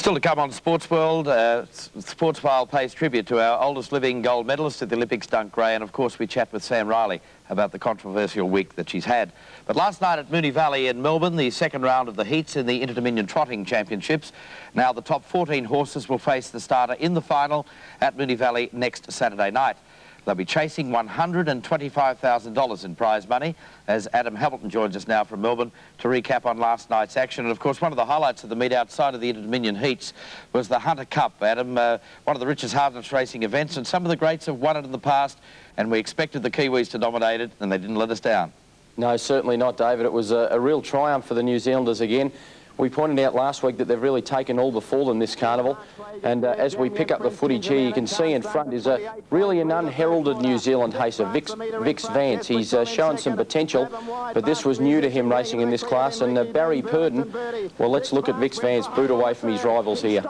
Still to come on Sports World, Sports File pays tribute to our oldest living gold medalist at the Olympics, Dunk Gray, and of course we chat with Sam Riley about the controversial week that she's had. But last night at Moonee Valley in Melbourne, the second round of the heats in the Inter-Dominion Trotting Championships. Now the top 14 horses will face the starter in the final at Moonee Valley next Saturday night. They'll be chasing $125,000 in prize money, as Adam Hamilton joins us now from Melbourne to recap on last night's action. And of course, one of the highlights of the meet outside of the Inter-Dominion heats was the Hunter Cup, Adam, one of the richest harness racing events, and some of the greats have won it in the past, and we expected the Kiwis to dominate it, and they didn't let us down. No, certainly not, David. It was a real triumph for the New Zealanders again. We pointed out last week that they've really taken all before them this carnival, and as we pick up the footage here, you can see in front is really an unheralded New Zealand hacer, Vix Vance. He's shown some potential, but this was new to him racing in this class, and Barry Purdon, well, let's look at Vix Vance boot away from his rivals here.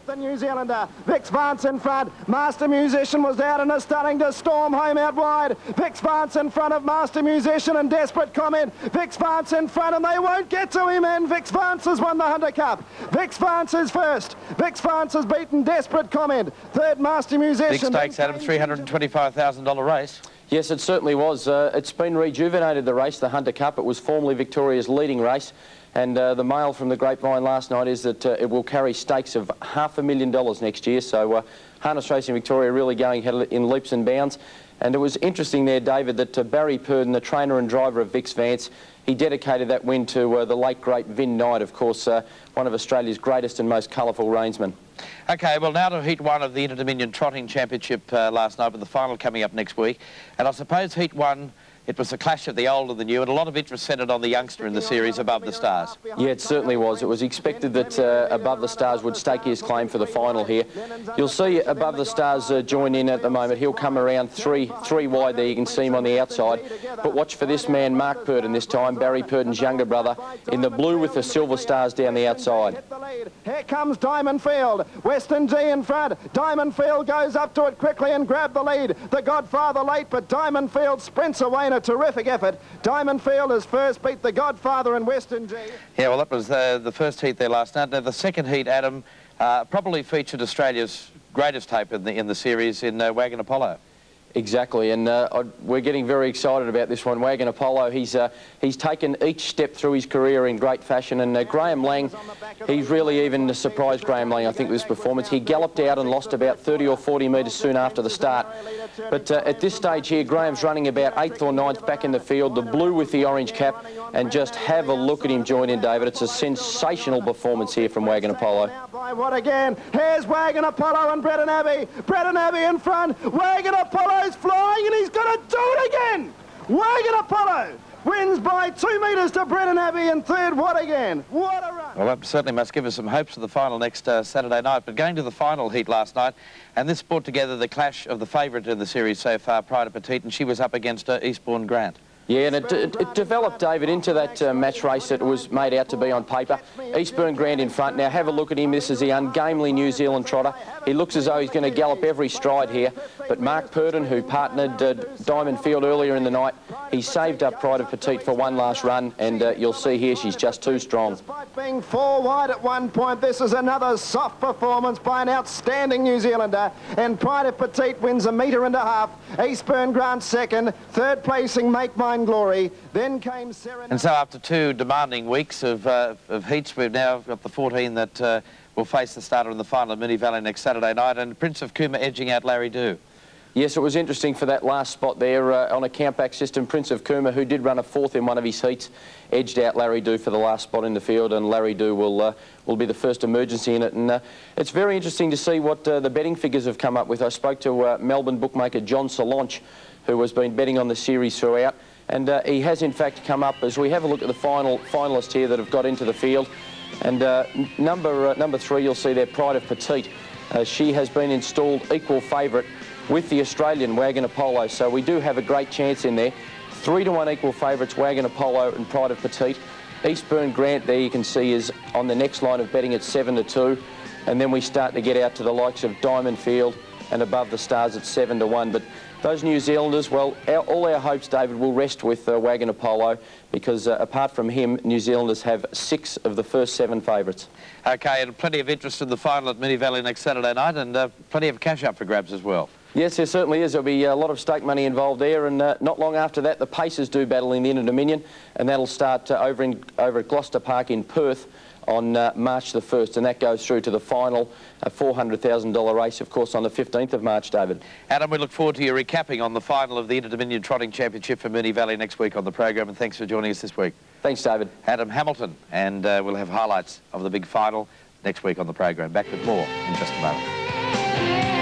The New Zealander, Vix Vance in front. Master Musician was out and is starting to storm home out wide. Vix Vance in front of Master Musician and Desperate Comment. Vix Vance in front, and they won't get to him, and Vix Vance has won the Hunter Cup. Vix Vance is first. Vix Vance has beaten Desperate Comment. Third, Master Musician. Big stakes, Adam, $325,000 race. Yes, it certainly was. It's been rejuvenated, the race, the Hunter Cup. It was formerly Victoria's leading race. And the mail from the grapevine last night is that it will carry stakes of $500,000 next year. So Harness Racing Victoria really going ahead in leaps and bounds. And it was interesting there, David, that Barry Purdon, the trainer and driver of Vix Vance, he dedicated that win to the late, great Vin Knight, of course, one of Australia's greatest and most colourful reinsmen. OK, well, now to Heat 1 of the Inter-Dominion Trotting Championship last night, with the final coming up next week. And I suppose Heat 1... it was a clash of the old and the new, and a lot of interest centred on the youngster in the series, Above the Stars. Yeah, it certainly was. It was expected that Above the Stars would stake his claim for the final here. You'll see Above the Stars join in at the moment. He'll come around three wide there. You can see him on the outside. But watch for this man, Mark Purdon, this time, Barry Purdon's younger brother, in the blue with the silver stars down the outside. Here comes Diamond Field. Western G in front. Diamond Field goes up to it quickly and grabbed the lead. The Godfather late, but Diamond Field sprints away in a terrific effort. Diamond Field has first beat the Godfather and Western G. Yeah, well, that was the first heat there last night. Now, the second heat, Adam, probably featured Australia's greatest tape in the series in Wagon Apollo. Exactly, and we're getting very excited about this one. Wagon Apollo, he's taken each step through his career in great fashion, and Graham Lang, he's really even surprised Graham Lang, I think, with this performance. He galloped out and lost about 30 or 40 metres soon after the start. But at this stage here, Graham's running about 8th or 9th back in the field, the blue with the orange cap, and just have a look at him join in, David. It's a sensational performance here from Wagon Apollo. What again? Here's Wagon Apollo and Breton Abbey. Breton Abbey in front. Wagon Apollo's flying, and he's going to do it again. Wagon Apollo wins by 2 metres to Breton Abbey in third. What again? What a run. Well, that certainly must give us some hopes for the final next Saturday night. But going to the final heat last night, and this brought together the clash of the favourite in the series so far, Pride of Petite, and she was up against Eastbourne Grant. Yeah, and it developed, David, into that match race that was made out to be on paper. Eastbourne Grant in front. Now, have a look at him. This is the ungamely New Zealand trotter. He looks as though he's going to gallop every stride here. But Mark Purdon, who partnered Diamond Field earlier in the night, he saved up Pride of Petite for one last run, and you'll see here she's just too strong. Despite being 4 wide at one point, this is another soft performance by an outstanding New Zealander, and Pride of Petite wins 1.5 metres. Eastbourne Grant second, third placing Make Mine Glory, then came Serenade. And so after 2 demanding weeks of heats, we've now got the 14 that will face the starter in the final at Moonee Valley next Saturday night, and Prince of Cooma edging out Larry Doo. Yes, it was interesting for that last spot there on a countback system. Prince of Cooma, who did run a 4th in one of his heats, edged out Larry Doo for the last spot in the field, and Larry Doo will be the first emergency in it. And it's very interesting to see what the betting figures have come up with. I spoke to Melbourne bookmaker John Solanche, who has been betting on the series throughout, and he has in fact come up, as we have a look at the finalists here that have got into the field. And number 3, you'll see there, Pride of Petite. She has been installed equal favourite with the Australian Wagon Apollo, so we do have a great chance in there. 3-to-1 equal favourites, Wagon Apollo and Pride of Petite. Eastbourne Grant, there you can see, is on the next line of betting at 7-2, and then we start to get out to the likes of Diamond Field and Above the Stars at 7-1. But Those New Zealanders, well, all our hopes, David, will rest with Wagon Apollo because apart from him, New Zealanders have 6 of the first 7 favourites. OK, and plenty of interest in the final at Moonee Valley next Saturday night, and plenty of cash up for grabs as well. Yes, there certainly is. There'll be a lot of stake money involved there, and not long after that, the Pacers do battle in the Inter-Dominion, and that'll start over at Gloucester Park in Perth on March the 1st, and that goes through to the final, a $400,000 race, of course, on the 15th of March, David. Adam, we look forward to your recapping on the final of the Inter-Dominion Trotting Championship for Moonee Valley next week on the program, and thanks for joining us this week. Thanks, David. Adam Hamilton, and we'll have highlights of the big final next week on the program. Back with more in just a moment.